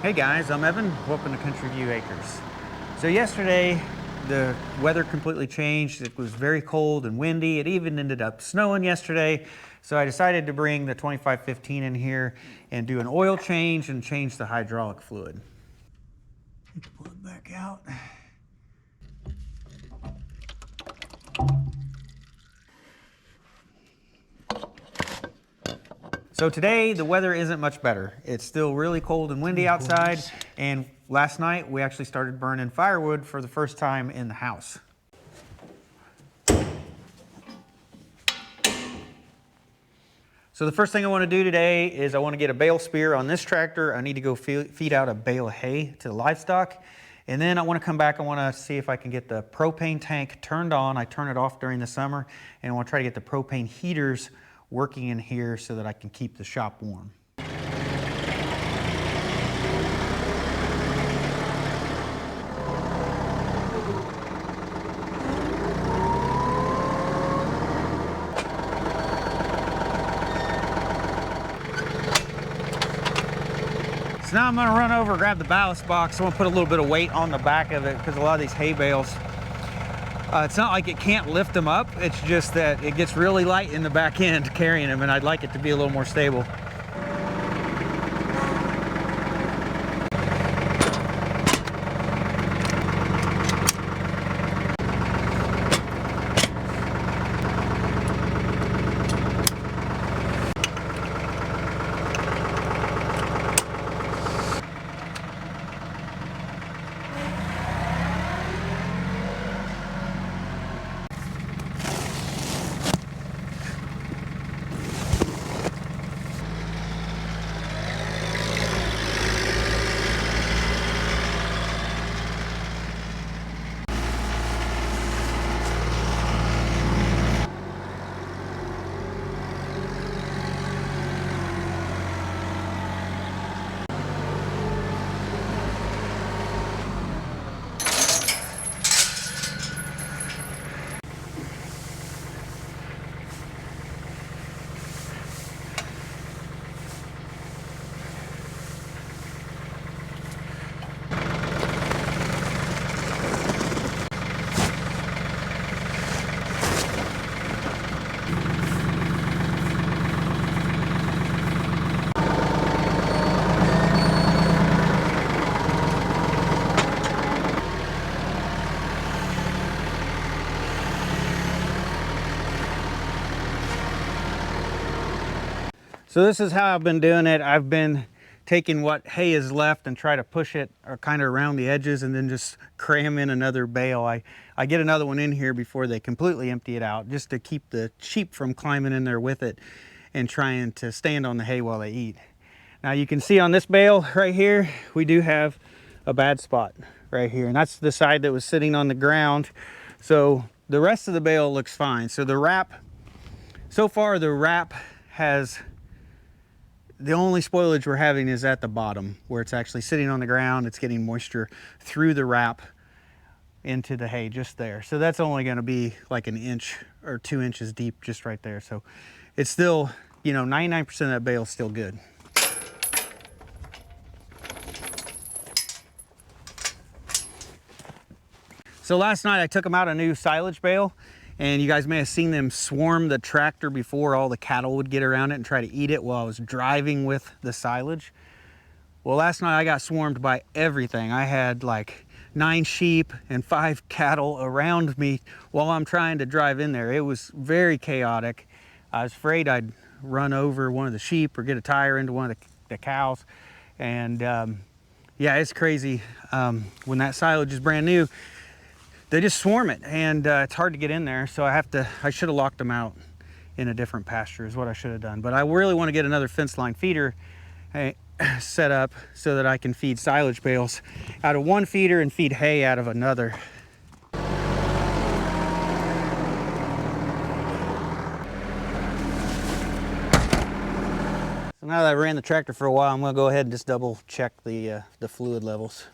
Hey guys, I'm Evan. Welcome to Country View Acres. So yesterday, the weather completely changed. It was very cold and windy. It even ended up snowing yesterday. So I decided to bring the 2515 in here and do an oil change and change the hydraulic fluid. Pull it back out. So today the weather isn't much better. It's still really cold and windy outside, and last night we actually started burning firewood for the first time in the house. So the first thing I want to do today is I want to get a bale spear on this tractor. I need to go feed out a bale of hay to the livestock. And then I want to come back, I want to see if I can get the propane tank turned on. I turn it off during the summer, and I want to try to get the propane heaters working in here so that I can keep the shop warm. So now I'm going to run over, grab the ballast box. I want to put a little bit of weight on the back of it because a lot of these hay bales, it's not like it can't lift them up. It's just that it gets really light in the back end carrying them, and I'd like it to be a little more stable. So this is how I've been doing it. I've been taking what hay is left and try to push it or kind of around the edges and then just cram in another bale. I get another one in here before they completely empty it out, just to keep the sheep from climbing in there with it and trying to stand on the hay while they eat. Now you can see on this bale right here, we do have a bad spot right here, and that's the side that was sitting on the ground. So the rest of the bale looks fine. So the wrap, so far the wrap has, the only spoilage we're having is at the bottom where it's actually sitting on the ground. It's getting moisture through the wrap into the hay just there. So that's only going to be like an inch or 2 inches deep just right there. So it's still, you know, 99% of that bale is still good. So last night I took them out a new silage bale, and you guys may have seen them swarm the tractor before. All the cattle would get around it and try to eat it while I was driving with the silage. Well, last night I got swarmed by everything. I had like 9 sheep and 5 cattle around me while I'm trying to drive in there. It was very chaotic. I was afraid I'd run over one of the sheep or get a tire into one of the cows. And yeah, it's crazy. When that silage is brand new, they just swarm it, and it's hard to get in there. So I should have locked them out in a different pasture is what I should have done. But I really want to get another fence line feeder set up so that I can feed silage bales out of one feeder and feed hay out of another. So now that I ran the tractor for a while, I'm going to go ahead and just double check the fluid levels.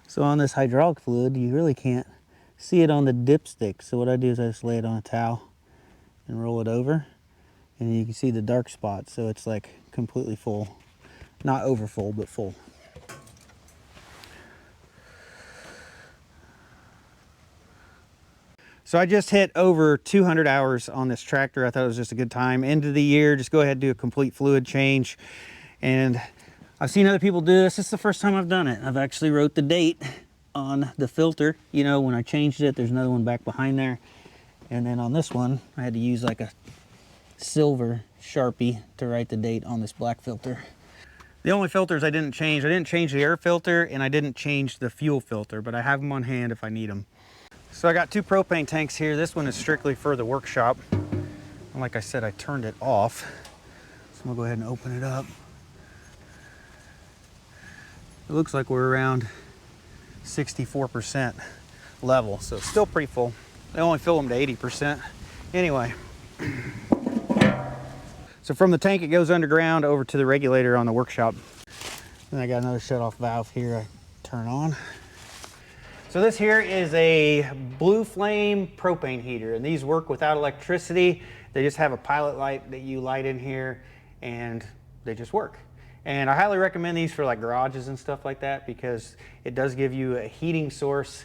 So on this hydraulic fluid, you really can't see it on the dipstick. So what I do is I just lay it on a towel and roll it over, and you can see the dark spots. So it's like completely full. Not over full, but full. So I just hit over 200 hours on this tractor. I thought it was just a good time. End of the year, just go ahead and do a complete fluid change. And I've seen other people do this. This is the first time I've done it. I've actually wrote the date on the filter. You know, when I changed it, there's another one back behind there. And then on this one, I had to use like a silver Sharpie to write the date on this black filter. The only filters I didn't change the air filter and I didn't change the fuel filter, but I have them on hand if I need them. So I got 2 propane tanks here. This one is strictly for the workshop. And like I said, I turned it off. So I'm gonna go ahead and open it up. It looks like we're around 64% level, so it's still pretty full. They only fill them to 80%. Anyway, so from the tank it goes underground over to the regulator on the workshop. Then I got another shut-off valve here I turn on. So this here is a blue flame propane heater, and these work without electricity. They just have a pilot light that you light in here and they just work. And I highly recommend these for like garages and stuff like that because it does give you a heating source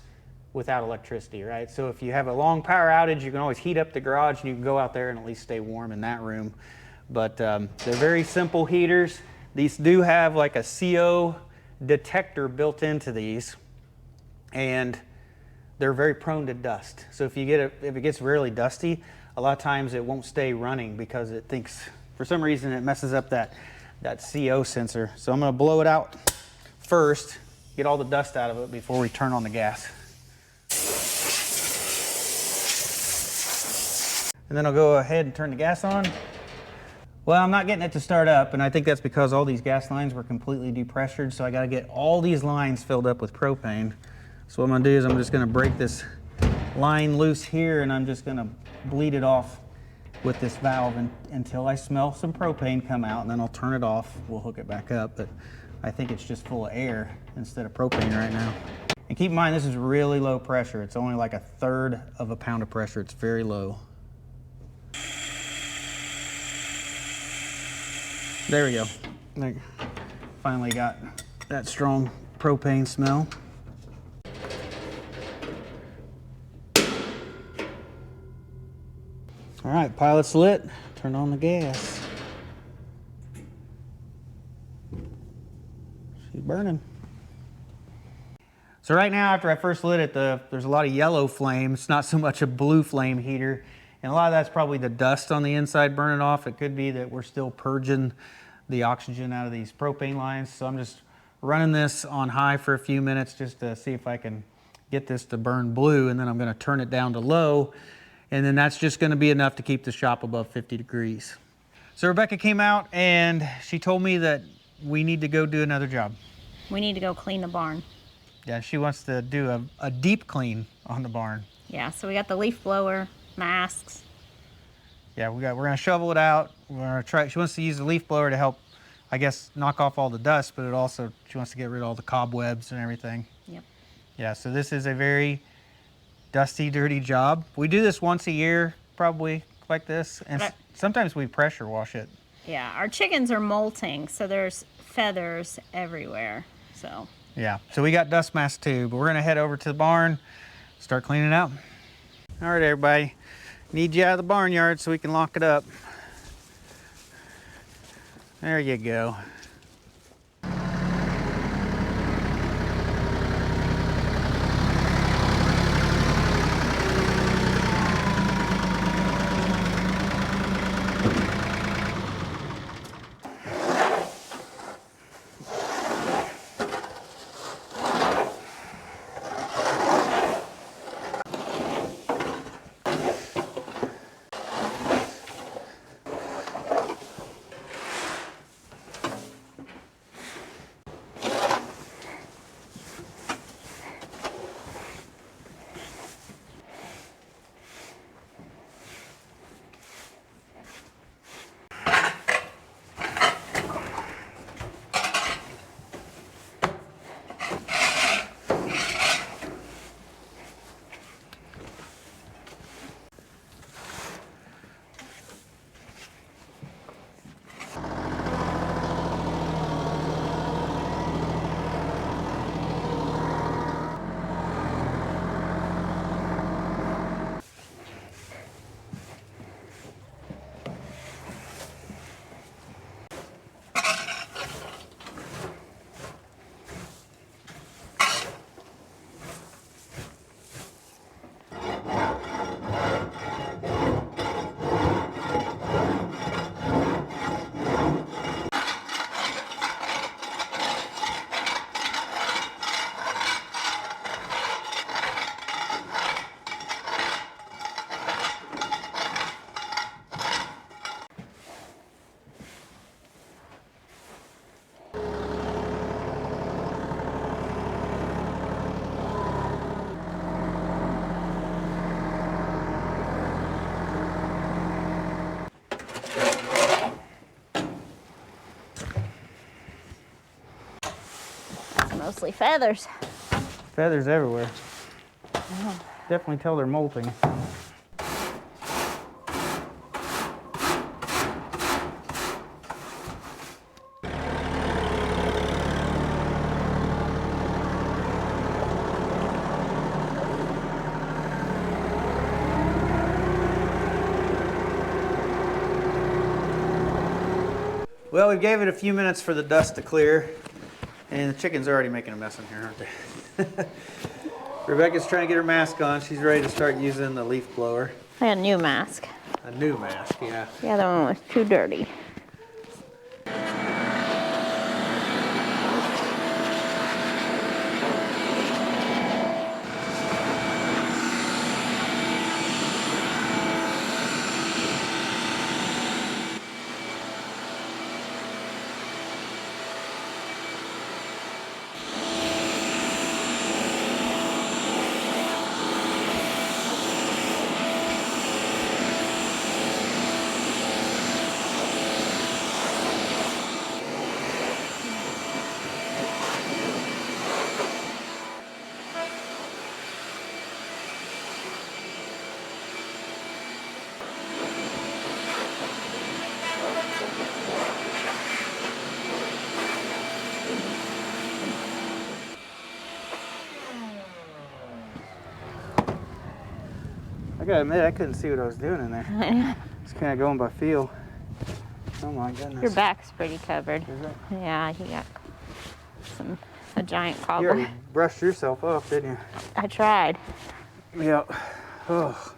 without electricity, right? So if you have a long power outage, you can always heat up the garage and you can go out there and at least stay warm in that room. But they're very simple heaters. These do have like a CO detector built into these, and they're very prone to dust. So if it gets really dusty, a lot of times it won't stay running because it thinks, for some reason, it messes up that CO sensor. So I'm gonna blow it out first, get all the dust out of it before we turn on the gas. And then I'll go ahead and turn the gas on. Well, I'm not getting it to start up, and I think that's because all these gas lines were completely depressured, so I gotta get all these lines filled up with propane. So what I'm gonna do is I'm just gonna break this line loose here, and I'm just gonna bleed it off with this valve until I smell some propane come out, and then I'll turn it off. We'll hook it back up, but I think it's just full of air instead of propane right now. And keep in mind, this is really low pressure. It's only like 1/3 of a pound of pressure. It's very low. There we go. Finally got that strong propane smell. All right, pilot's lit. Turn on the gas. She's burning. So right now, after I first lit it, there's a lot of yellow flame. It's not so much a blue flame heater. And a lot of that's probably the dust on the inside burning off. It could be that we're still purging the oxygen out of these propane lines. So I'm just running this on high for a few minutes just to see if I can get this to burn blue, and then I'm gonna turn it down to low, and then that's just gonna be enough to keep the shop above 50 degrees. So Rebekah came out and she told me that we need to go do another job. We need to go clean the barn. Yeah, she wants to do a deep clean on the barn. Yeah, so we got the leaf blower, masks. Yeah, we're gonna shovel it out. We're gonna try. She wants to use the leaf blower to help, I guess, knock off all the dust, but she wants to get rid of all the cobwebs and everything. Yep. Yeah, so this is a very dusty, dirty job. We do this once a year, probably like this, and sometimes we pressure wash it. Yeah, our chickens are molting, so there's feathers everywhere. So. Yeah, so we got dust masks too, but we're gonna head over to the barn, start cleaning it out. All right, everybody. Need you out of the barnyard so we can lock it up. There you go. Mostly feathers. Feathers everywhere. Definitely tell they're molting. Well, we gave it a few minutes for the dust to clear, and the chicken's already making a mess in here, aren't they? Rebekah's trying to get her mask on. She's ready to start using the leaf blower. I got a new mask. A new mask, yeah. The other one was too dirty. I gotta admit, I couldn't see what I was doing in there. Just kind of going by feel. Oh my goodness. Your back's pretty covered. Is it? Yeah, you got a giant You cobbler. already brushed yourself off, didn't you? I tried. Yeah. Oh.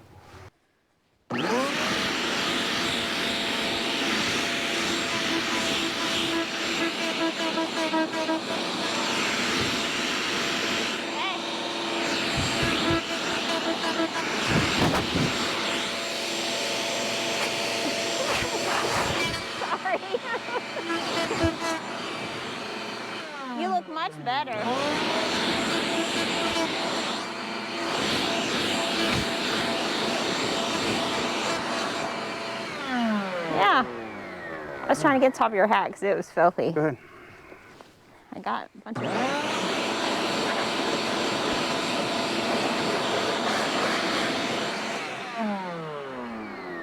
Sorry. You look much better. Yeah. I was trying to get top of your hat because it was filthy. Go ahead. I got a bunch of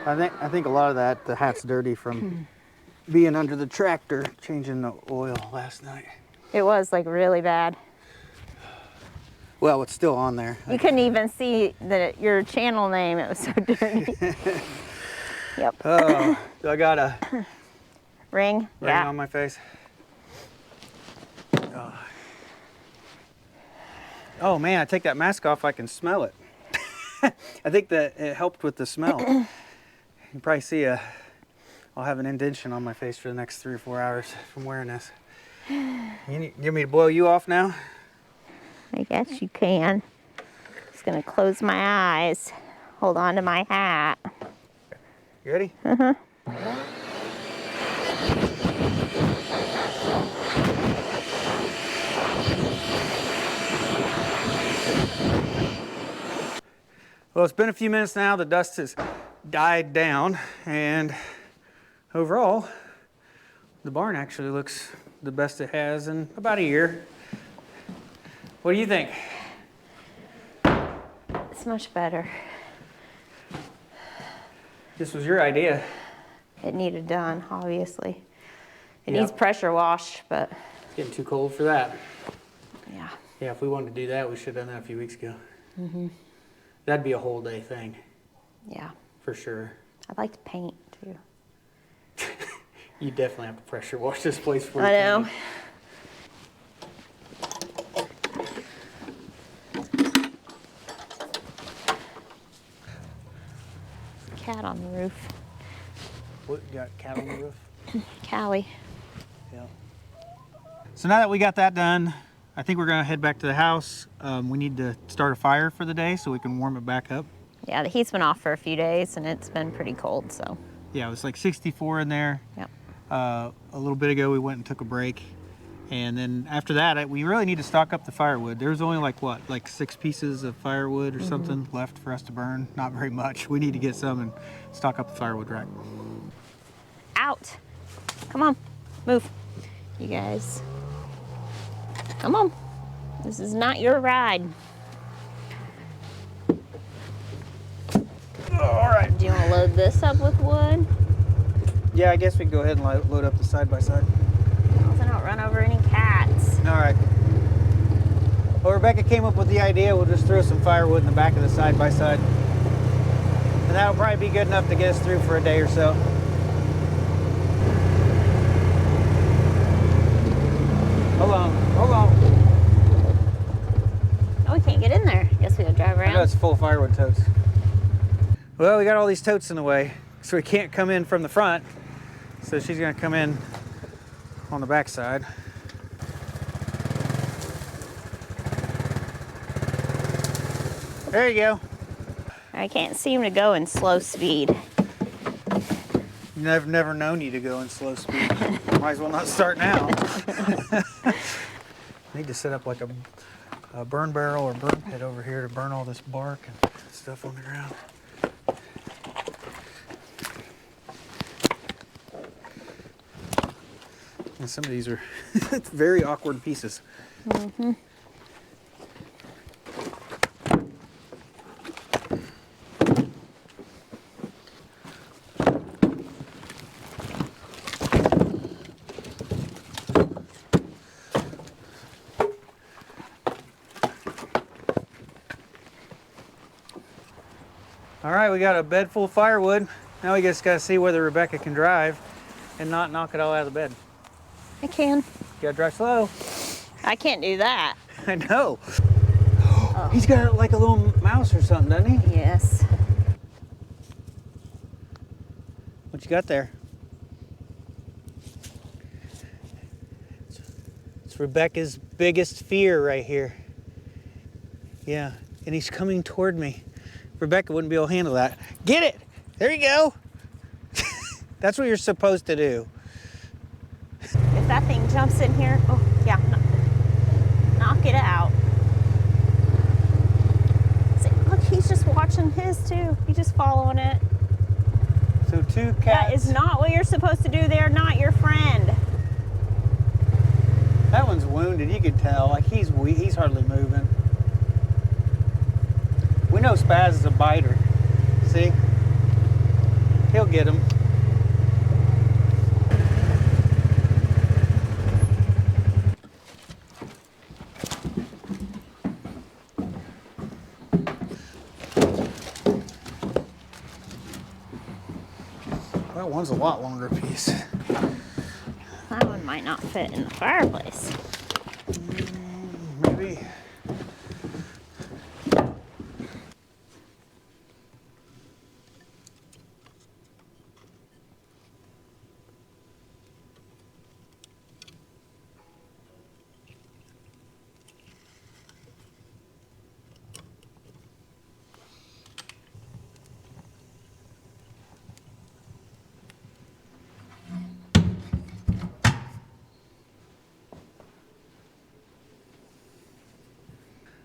I think a lot of that, the hat's dirty from being under the tractor, changing the oil last night. It was like really bad. Well, it's still on there. You couldn't even see your channel name. It was so dirty. Yep. Oh, so I got a Ring? ring Yeah. on my face. Oh. Oh man, I take that mask off, I can smell it. I think that it helped with the smell. You can probably see I'll have an indentation on my face for the next 3 or 4 hours from wearing this. You want me to boil you off now? I guess you can. Just gonna close my eyes. Hold on to my hat. You ready? Uh-huh. Well, it's been a few minutes now. The dust has died down, and overall, the barn actually looks the best it has in about a year. What do you think? It's much better. This was your idea. It needed done, obviously. It Yep. needs pressure wash, but It's getting too cold for that. yeah. Yeah, if we wanted to do that, we should have done that a few weeks ago. That'd be a whole day thing, Yeah. for sure. I'd like to paint too. You definitely have to pressure wash this place for I know. Cat on the roof. What, you got cat on the roof? Callie. Yeah. So now that we got that done, I think we're gonna head back to the house. We need to start a fire for the day so we can warm it back up. Yeah, the heat's been off for a few days and it's been pretty cold, so. Yeah, it was like 64 in there. Yep. A little bit ago we went and took a break. And then after that, we really need to stock up the firewood. There's only like 6 pieces of firewood or something left for us to burn. Not very much. We need to get some and stock up the firewood rack. Out. Come on, move. You guys. Come on. This is not your ride. All right. Do you want to load this up with wood? Yeah, I guess we can go ahead and load up the side-by-side. So I don't run over any cats. All right. Well, Rebekah came up with the idea, we'll just throw some firewood in the back of the side-by-side. And that'll probably be good enough to get us through for a day or so. Hold on. Oh, we can't get in there. Guess we gotta drive around. I know it's full of firewood totes. Well, we got all these totes in the way, so we can't come in from the front. So she's gonna come in on the back side. There you go. I can't seem to go in slow speed. I've never known you to go in slow speed. Might as well not start now. Need to set up like a burn barrel or burn pit over here to burn all this bark and stuff on the ground. And some of these are very awkward pieces. Mm-hmm. All right, we got a bed full of firewood. Now we just gotta see whether Rebekah can drive and not knock it all out of the bed. I can. You gotta drive slow. I can't do that. I know. Oh. He's got like a little mouse or something, doesn't he? Yes. What you got there? It's Rebekah's biggest fear right here. Yeah, and he's coming toward me. Rebekah wouldn't be able to handle that. Get it! There you go! That's what you're supposed to do. If that thing jumps in here, oh yeah, knock it out. See, look, he's just watching his too. He's just following it. So two cats. That is not what you're supposed to do. They're not your friend. That one's wounded, you could tell. Like he's weak, he's hardly moving. We know Spaz is a biter. See? He'll get him. That one's a lot longer piece. That one might not fit in the fireplace. Maybe.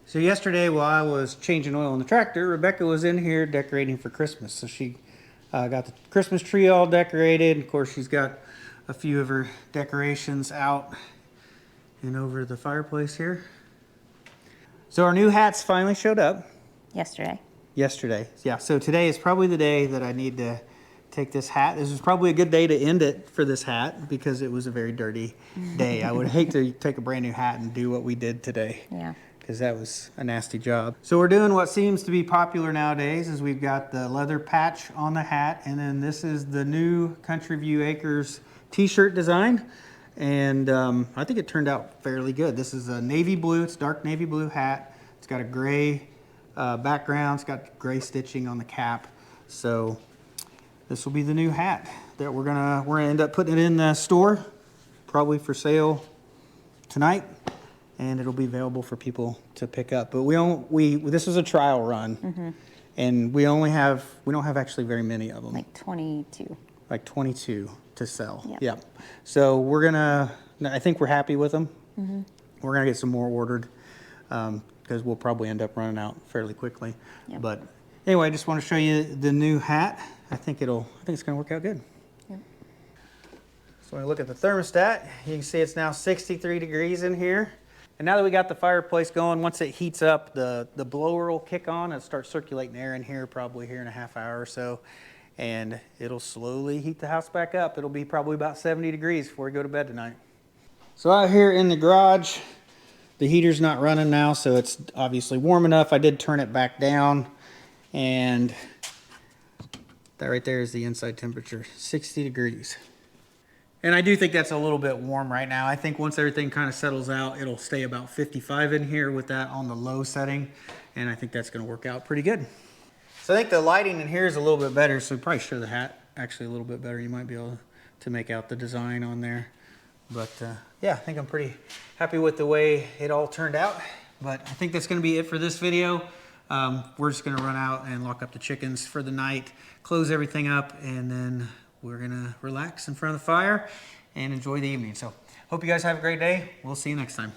So yesterday while I was changing oil in the tractor, Rebekah was in here decorating for Christmas. So she got the Christmas tree all decorated. Of course, she's got a few of her decorations out and over the fireplace here. So our new hats finally showed up. Yesterday. Yeah, so today is probably the day that I need to take this hat. This is probably a good day to end it for this hat because it was a very dirty day. I would hate to take a brand new hat and do what we did today. Yeah. Because that was a nasty job. So we're doing what seems to be popular nowadays is we've got the leather patch on the hat, and then this is the new Country View Acres t-shirt design. And I think it turned out fairly good. This is a navy blue, it's dark navy blue hat. It's got a gray background, it's got gray stitching on the cap. So this will be the new hat that we're gonna end up putting it in the store, probably for sale tonight. And it'll be available for people to pick up. But this is a trial run, and we don't have actually very many of them. Like 22. Like 22 to sell. Yep. Yeah. So I think we're happy with them. We're gonna get some more ordered because we'll probably end up running out fairly quickly. Yep. But anyway, I just want to show you the new hat. I think it's gonna work out good. Yep. So when you look at the thermostat, you can see it's now 63 degrees in here. And now that we got the fireplace going, once it heats up, the blower will kick on and start circulating air in here probably here in a half hour or so. And it'll slowly heat the house back up. It'll be probably about 70 degrees before we go to bed tonight. So out here in the garage, the heater's not running now, so it's obviously warm enough. I did turn it back down, and that right there is the inside temperature, 60 degrees. And I do think that's a little bit warm right now. I think once everything kind of settles out, it'll stay about 55 in here with that on the low setting. And I think that's gonna work out pretty good. So I think the lighting in here is a little bit better. So probably show the hat actually a little bit better. You might be able to make out the design on there. But yeah, I think I'm pretty happy with the way it all turned out. But I think that's gonna be it for this video. We're just gonna run out and lock up the chickens for the night, close everything up, and then we're gonna relax in front of the fire and enjoy the evening. So hope you guys have a great day. We'll see you next time.